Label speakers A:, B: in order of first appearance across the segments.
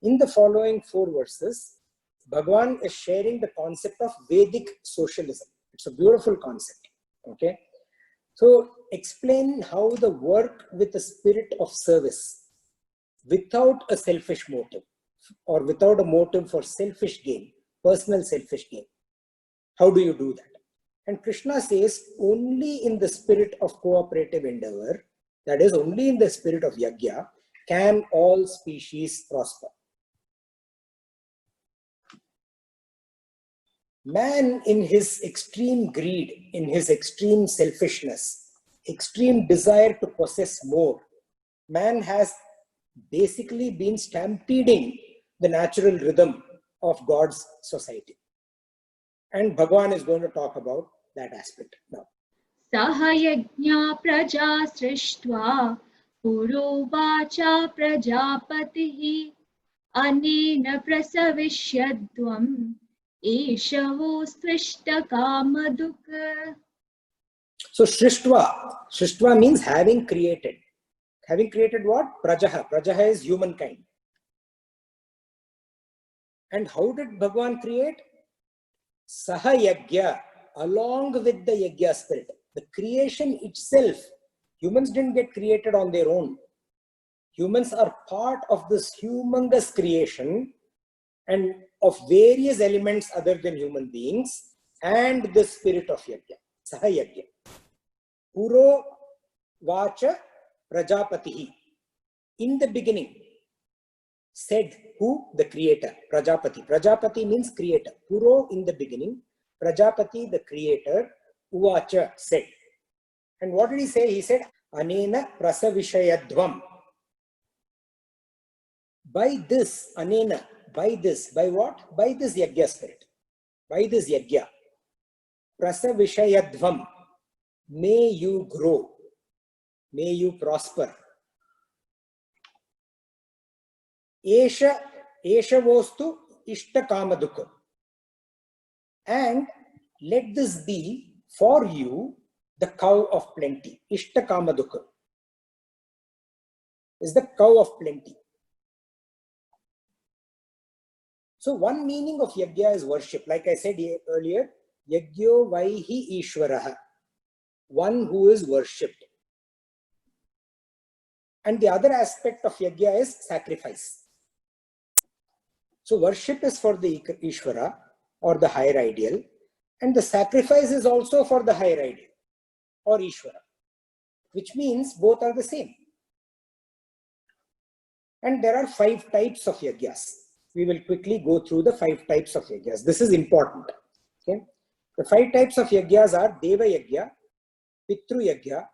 A: In the following 4 verses, Bhagavan is sharing the concept of Vedic socialism. It's a beautiful concept. Okay. So explain how the work with the spirit of service without a selfish motive or without a motive for selfish gain, personal selfish gain. How do you do that? And Krishna says only in the spirit of cooperative endeavor, that is only in the spirit of yajna, can all species prosper. Man, in his extreme greed, in his extreme selfishness, extreme desire to possess more, man has basically been stampeding the natural rhythm of God's society. And Bhagavan is going to talk about that aspect now.
B: Sahayajna praja srishtva purovacha prajapatihi anena prasavishyadvam eshavo stvishta kamaduk.
A: So Srishtva means having created. Having created what? Prajaha. Prajaha is humankind. And how did Bhagavan create? Sahayajna, along with the yajna spirit. The creation itself, humans didn't get created on their own. Humans are part of this humongous creation and of various elements other than human beings and the spirit of yajna. Sahayajna. Puro vacha prajapatihi. In the beginning, said who? The creator, Prajapati. Prajapati means creator. Puro, in the beginning. Prajapati, the creator. Uvacha, said. And what did he say? He said, Anena prasavishayadvam. By this, Anena, by this, by what? By this yajna spirit. By this yajna. Prasavishayadvam. May you grow. May you prosper. Esha vostu ishta kamadukha. And let this be for you the cow of plenty. Ishta kamadukha is the cow of plenty. So one meaning of yajna is worship. Like I said earlier, yajyo vaihi ishvaraha. One who is worshipped. And the other aspect of yajna is sacrifice. So worship is for the Ishvara or the higher ideal, and the sacrifice is also for the higher ideal or Ishvara, which means both are the same. And there are 5 types of yajnas. We will quickly go through the 5 types of yajnas. This is important. Okay? The 5 types of yajnas are Deva yajna, Pitru yajna,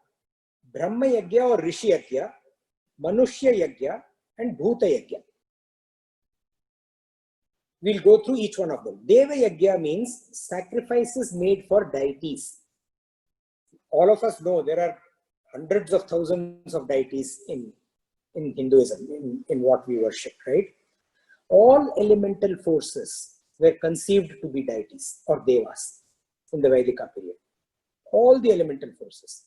A: Brahma yajna or Rishi yajna, Manushya yajna, and Bhuta yajna. We'll go through each one of them. Deva yajna means sacrifices made for deities. All of us know there are hundreds of thousands of deities in Hinduism, in what we worship, right? All elemental forces were conceived to be deities or devas in the Vedika period. All the elemental forces.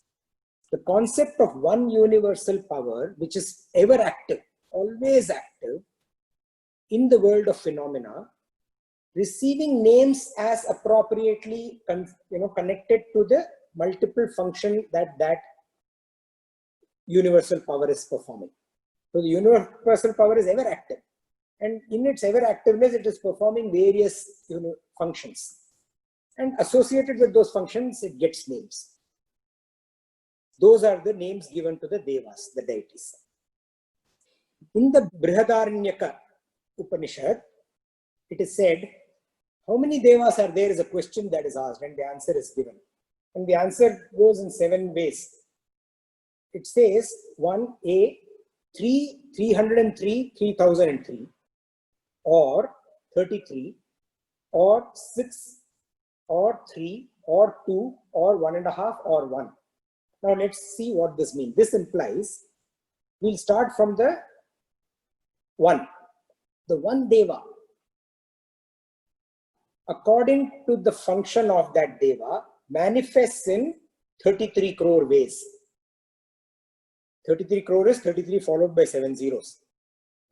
A: The concept of one universal power, which is ever active, always active, in the world of phenomena, receiving names as appropriately connected to the multiple function that universal power is performing. So the universal power is ever active, and in its ever activeness it is performing various functions, and associated with those functions it gets names. Those are the names given to the devas, the deities. In the Brihadaranyaka Upanishad, it is said, how many devas are there is a question that is asked, and the answer is given. And the answer goes in 7 ways. It says 1A, 303, 3003, or 33, or 6, or 3, or 2, or 1.5, or 1. Now let's see what this means. This implies, we'll start from the 1. The one deva, according to the function of that deva, manifests in 33 crore ways. 33 crore is 33 followed by 7 zeros.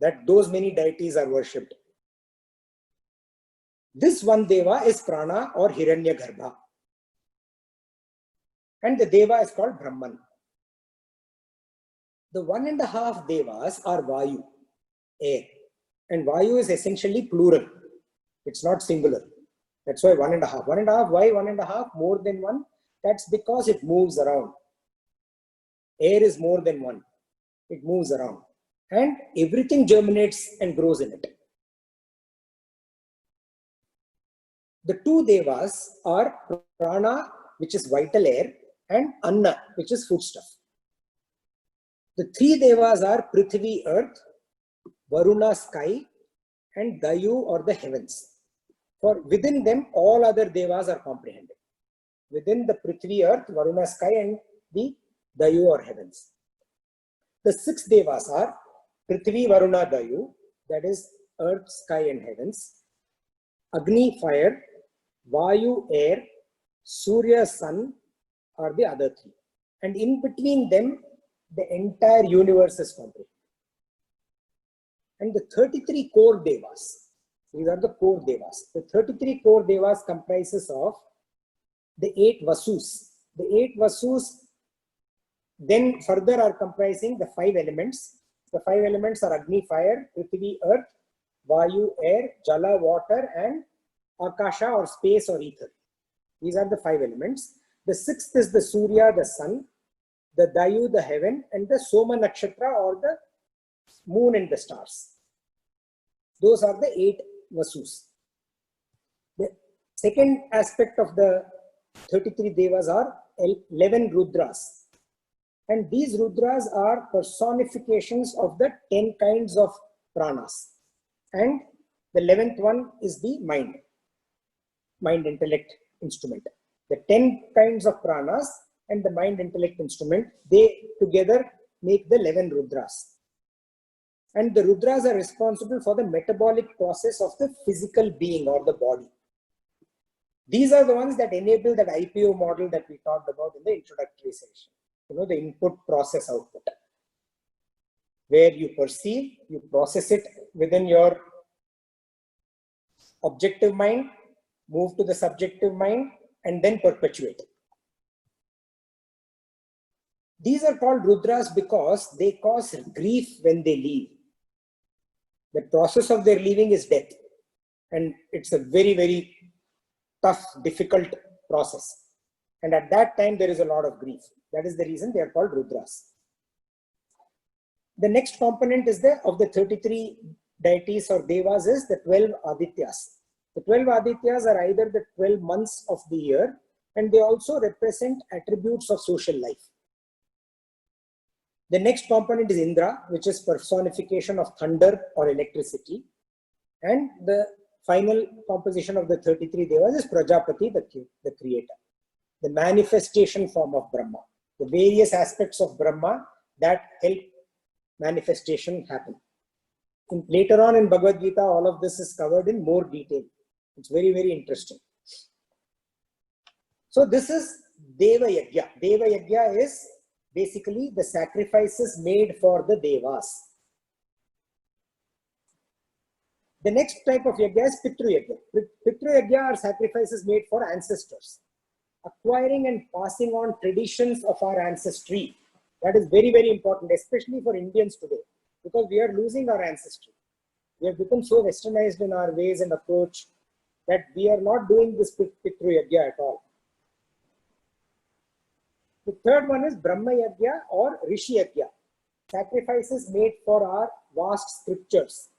A: that those many deities are worshipped. This one Deva is Prana or Hiranyagarbha. And the Deva is called Brahman. The 1.5 Devas are Vayu, air. And Vayu is essentially plural. It's not singular. That's why 1.5. 1.5, why 1.5? More than one? That's because it moves around. Air is more than one. It moves around. And everything germinates and grows in it. The 2 Devas are Prana, which is vital air, and Anna, which is foodstuff. The 3 Devas are Prithvi, earth, Varuna, sky, and Dayu, or the heavens. For within them, all other Devas are comprehended. Within the Prithvi, earth, Varuna, sky, and the Dayu, or heavens. The 6 Devas are Prithvi, Varuna, Dayu, that is earth, sky, and heavens. Agni, fire, Vayu, air, Surya, sun are the other 3. And in between them, the entire universe is comprehended. And the 33 core Devas, these are the core Devas. The 33 core Devas comprises of the 8 Vasus. The 8 Vasus then further are comprising the 5 elements. The 5 elements are Agni, fire, Prithvi, earth, Vayu, air, Jala, water, and Akasha, or space, or ether. These are the 5 elements. The 6th is the Surya, the sun, the Dayu, the heaven, and the Soma Nakshatra, or the moon and the stars. Those are the 8 Vasus. The second aspect of the 33 Devas are 11 Rudras. And these Rudras are personifications of the 10 kinds of pranas. And the 11th one is the mind intellect instrument. The 10 kinds of pranas and the mind intellect instrument, they together make the 11 Rudras. And the Rudras are responsible for the metabolic process of the physical being or the body. These are the ones that enable that IPO model that we talked about in the introductory session. You know, the input, process, output, where you perceive, you process it within your objective mind, move to the subjective mind, and then perpetuate. These are called Rudras because they cause grief when they leave. The process of their leaving is death. And it's a very, very tough, difficult process. And at that time, there is a lot of grief. That is the reason they are called Rudras. The next component is of the 33 deities or Devas is the 12 Adityas. The 12 Adityas are either the 12 months of the year, and they also represent attributes of social life. The next component is Indra, which is personification of thunder or electricity. And the final composition of the 33 Devas is Prajapati, the creator, the manifestation form of Brahma, the various aspects of Brahma that help manifestation happen. Later on in Bhagavad Gita, all of this is covered in more detail. It's very, very interesting. So this is Deva Yajna. Deva Yajna is basically the sacrifices made for the Devas. The next type of Yajna is Pitru Yajna. Pitru Yajna are sacrifices made for ancestors. Acquiring and passing on traditions of our ancestry. That is very, very important, especially for Indians today, because we are losing our ancestry. We have become so westernized in our ways and approach that we are not doing this Pitru Yajna at all. The third one is Brahma Yajna or Rishi Yajna. Sacrifices made for our vast scriptures,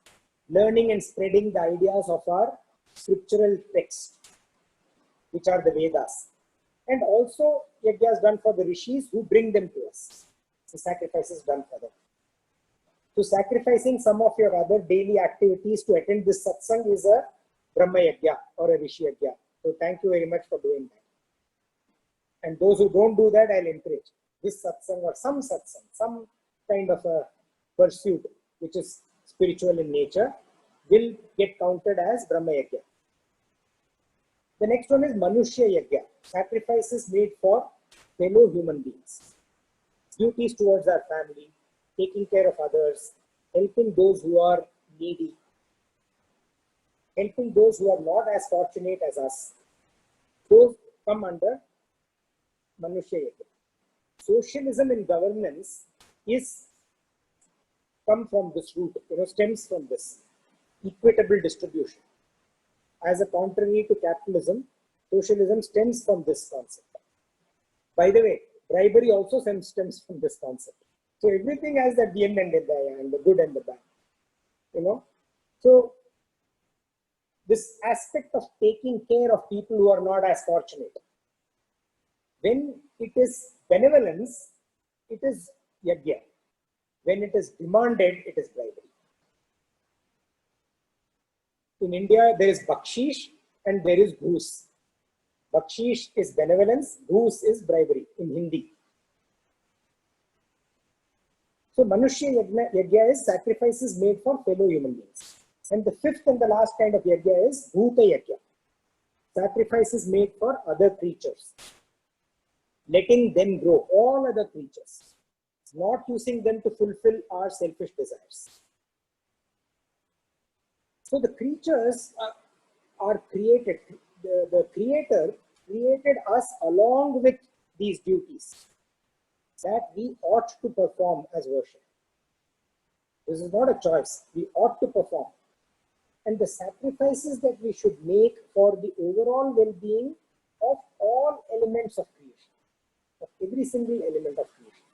A: learning and spreading the ideas of our scriptural text, which are the Vedas. And also Yajnas done for the Rishis who bring them to us. The sacrifices done for them. So sacrificing some of your other daily activities to attend this satsang is a Brahma Yajna or a Rishi Yajna. So thank you very much for doing that. And those who don't do that, I'll encourage this satsang or some satsang, some kind of a pursuit which is spiritual in nature will get counted as Brahma Yajna. The next one is Manushya Yajna, sacrifices made for fellow human beings. Duties towards our family, taking care of others, helping those who are needy, helping those who are not as fortunate as us. Those come under Manushya Yajna. Socialism in governance is come from this root, stems from this equitable distribution. As a contrary to capitalism, socialism stems from this concept. By the way, bribery also stems from this concept. So everything has that yin and the yang, the good and the bad. So this aspect of taking care of people who are not as fortunate. When it is benevolence, it is yajna. When it is demanded, it is bribery. In India, there is bakshish and there is ghus. Bakshish is benevolence, ghus is bribery in Hindi. So Manushya Yajna is sacrifices made for fellow human beings. And the fifth and the last kind of yajna is Bhuta Yajna. Sacrifices made for other creatures. Letting them grow, all other creatures. Not using them to fulfill our selfish desires. So the creatures are created. The Creator created us along with these duties that we ought to perform as worship. This is not a choice. We ought to perform. And the sacrifices that we should make for the overall well-being of all elements of creation, of every single element of creation.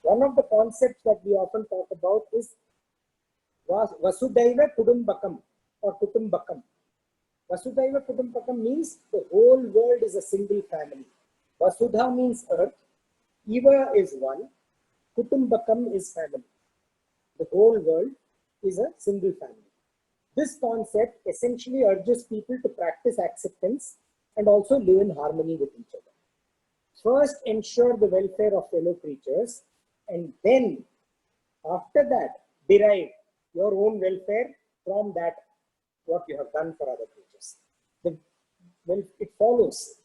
A: One of the concepts that we often talk about is Vasudhaiva Kudumbakam or Kutumbakam. Vasudhaiva Kutumbakam means the whole world is a single family. Vasudha means earth, Eva is one, Kutumbakam is family. The whole world is a single family. This concept essentially urges people to practice acceptance and also live in harmony with each other. First, ensure the welfare of fellow creatures, and then, after that, derive your own welfare from that, what you have done for other creatures. It follows.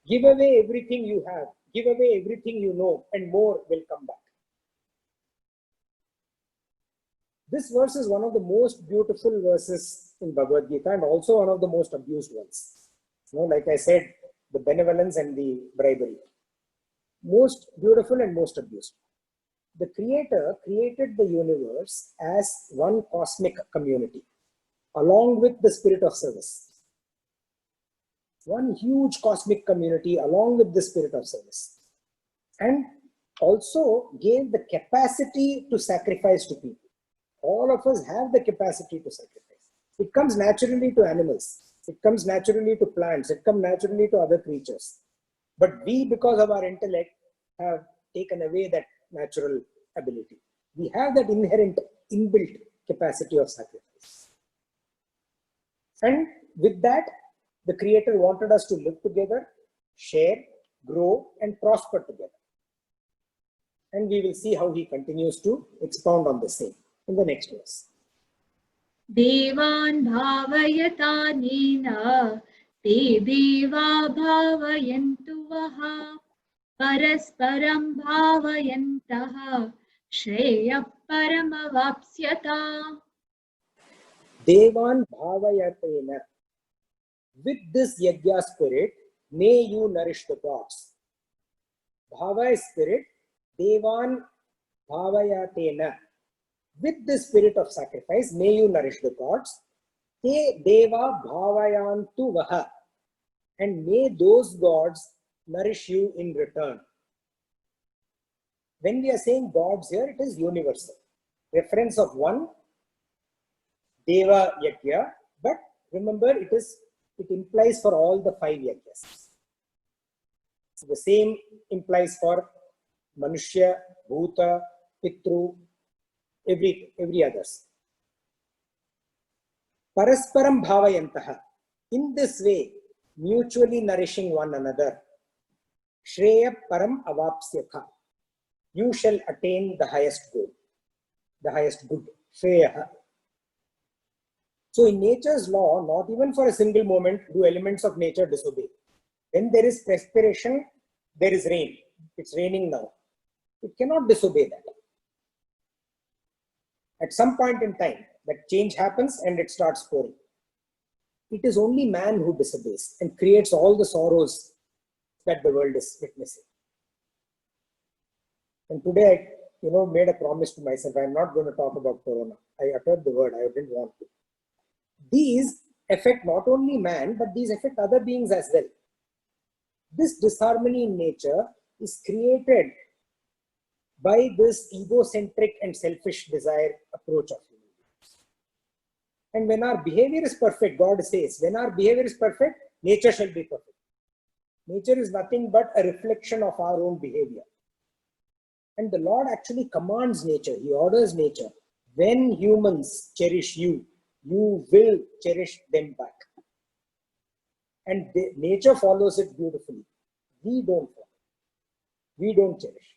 A: Give away everything you have, give away everything you know, and more will come back. This verse is one of the most beautiful verses in Bhagavad Gita and also one of the most abused ones. Like I said, the benevolence and the bribery. Most beautiful and most abused. The Creator created the universe as one cosmic community, along with the spirit of service. One huge cosmic community along with the spirit of service. And also gave the capacity to sacrifice to people. All of us have the capacity to sacrifice. It comes naturally to animals. It comes naturally to plants. It comes naturally to other creatures. But we, because of our intellect, have taken away that natural ability. We have that inherent, inbuilt capacity of sacrifice. And with that, the Creator wanted us to live together, share, grow, and prosper together. And we will see how he continues to expound on the same in the next verse.
B: Devan bhavayatanena te deva bhavayantu vaha parasparam bhavayantaha shreya paramavapsyata.
A: Devan bhavayatena. With this yajna spirit, may you nourish the gods. Bhava is spirit. Devan bhavayatena. With the spirit of sacrifice, may you nourish the gods. Te deva bhavayantu vaha. And may those gods nourish you in return. When we are saying gods here, it is universal. Reference of one, Deva Yajna, but remember it implies for all the 5 yajnas. So the same implies for Manushya, Bhuta, Pitru, every others. Parasparam bhavayantaha. In this way, mutually nourishing one another. Shreya param avapsyatha. You shall attain the highest goal, the highest good. Shreya. So in nature's law, not even for a single moment do elements of nature disobey. When there is perspiration, there is rain. It's raining now. It cannot disobey that. At some point in time, that change happens and it starts pouring. It is only man who disobeys and creates all the sorrows that the world is witnessing. And today I, made a promise to myself, I'm not going to talk about Corona. I uttered the word, I didn't want to. These affect not only man, but these affect other beings as well. This disharmony in nature is created by this egocentric and selfish desire approach of human beings. And when our behavior is perfect, God says, when our behavior is perfect, nature shall be perfect. Nature is nothing but a reflection of our own behavior. And the Lord actually commands nature, He orders nature. When humans cherish you, you will cherish them back. And nature follows it beautifully. We don't follow. We don't cherish.